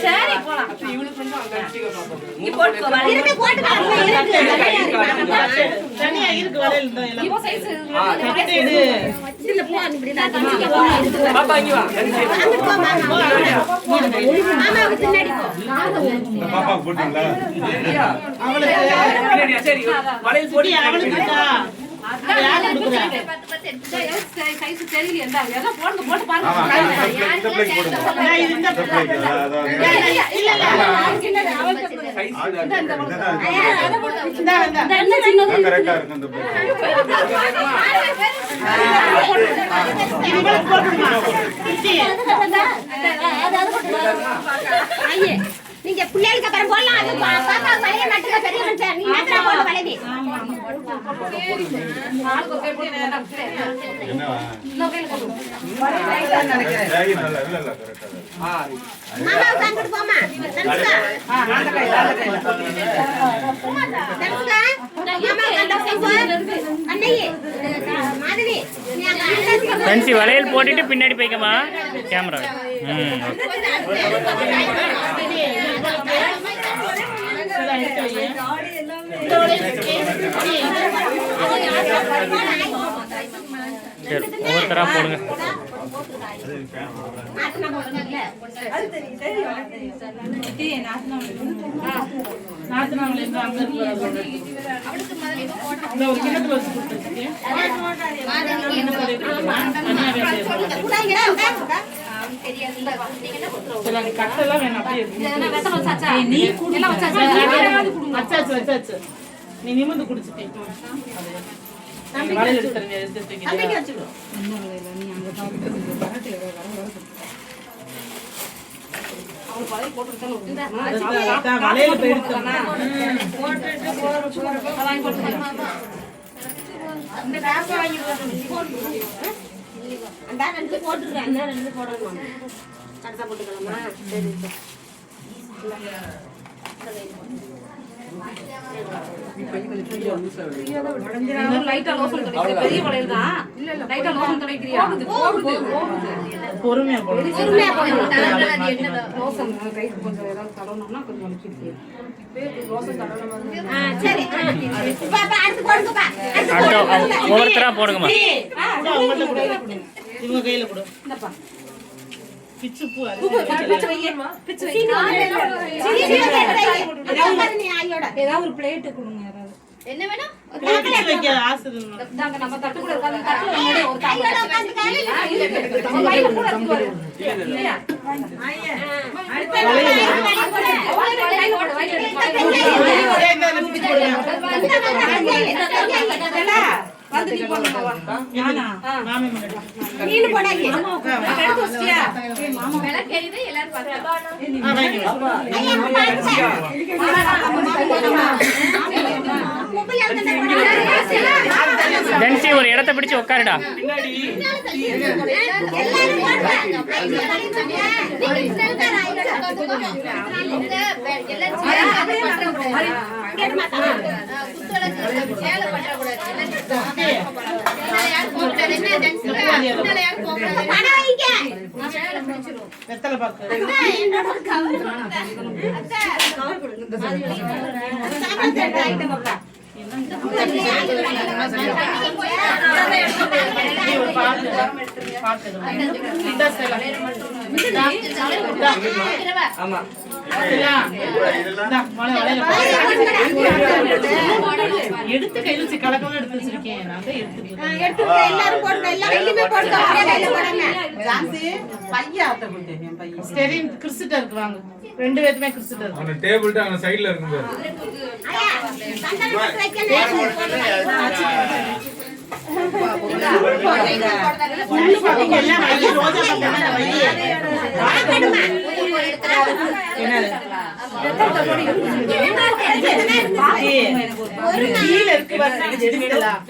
சரி போலாம். இவளுக்கு வந்து அங்க அடிச்சுக்க பாப்போம். நீ போட்டு வா. இருக்கு போட்டு வா. தனியா இருக்கு வளையல் தான் எல்லாம். இப்போ சைஸ் கரெக்ட் எடு. இதுல போ இப்படி நான் தனியா பாப்பா இங்க வா. அங்க போ மாமா. மாமா பின்னாடி போ. பாப்பா போடுங்களா? அவளுக்கு சரி வளையல் போடி அவளுக்கு இருக்கா? யார் குடுக்குறா? 10 சைஸ் தெரியல என்ன எல்லாம் போடுங்க போட்டு பாருங்க. இந்த பிளேட் போடுங்க. நான் இந்த பிளேட் இல்ல சைஸ் அத போடுங்க. இந்த என்ன சின்னது கரெக்ட்டா இருக்கு அந்த பிளேட். இவளுக்கு போடுமா? அத போடுங்க. ஐயே நீங்க பிள்ளைகளுக்கு அப்புறம் போடலாம். அது பாப்பா வளைய மாட்டுங்க பெரிய மனுஷன். நீ மாத்திர போடு வளைவி. நாளைக்கு ஒரு கேட்டு நேரா என்னவா? இன்னொரு கையில போடு. ரைட்டா நினைக்கிறேன். ஏய் இல்ல கரெக்ட்டா. மாமா உட்கார்ந்து போமா. தனுஷா. அந்த கையில தனுஷா. மாமா உட்கார்ந்து போ. அண்ணையே. மாதவி. நீ அங்க ஃபேன்சி வளையல் போட்டுட்டு பின்னாடி போய்க்கமா கேமரா. சரி ஒவ்வொருத்தரா போடுங்க. கட்டெல்லாம் வேணும் அப்படியே நீ நிமிந்து குடிச்சிட்டே வளையல் எடுத்துறீங்க வளையல் எடுத்துனா அந்த ரெண்டு போட்டுறேன். அந்த ரெண்டு போடணும். கரெக்ட்டா போட்டுக்கலாமா? சரி லைட்டா லோசன் தடவிக்கிறியா? பெரிய வளையல் தான். இல்ல லைட்டா லோசன் தடவிக்கிறியா? போகுது. பொறுமையா போடு. பொறுமையா போடு. லோசன் கைக்கு கொஞ்சம் ஏதாவது தடவணும்னா கொஞ்சம் வலிக்குது. லோசன் தடவணும். சரி பாப்பா அடுத்து போடுங்கப்பா. அடுத்து ஒவ்வொருத்தரா போடுங்கம்மா. இவங்க கையில கொடு. இந்தப்பா பிச்சு பூ ஏதாவது ஒரு பிளேட் கொடுங்க. யாராவது என்ன வேணும்? வைக்க ஆசை நம்ம தட்டு கூட இருக்காது. தட்டுல ஒரு கையில உட்கார்ந்து கையில கூட இருக்கு. இல்லையா? வந்துட்டு போடுங்க. யானா மாமே முன்னாடி நீனு போடாதீங்க. எடுத்து வச்சியா? மாமா மேல கேரிதே எல்லாரும் பாருங்க. ஐயா பென்சி ஒரு இடத்தை பிடிச்சு உட்காருடா. பின்னாடி எல்லாரும் வெத்தலை பாக்கு எடுத்து கையில வச்சு கலக்கமா எடுத்து வச்சிருக்கேன். நான் தான் எடுத்து எல்லாரும் போடுங்க. எல்லா கையிலுமே போடுங்க. ஸ்டெரின் கிறிஸ்டா இருக்கு. வாங்க ரெண்டு பேருமே கிறிஸ்டா இருக்கு. அந்த டேபிள் தான் அந்த சைடுல இருக்கு பாரு. எல்லாம் ரோஜா பக்கம் கீழே இருக்கு பாருங்க, எடுக்கலாம்.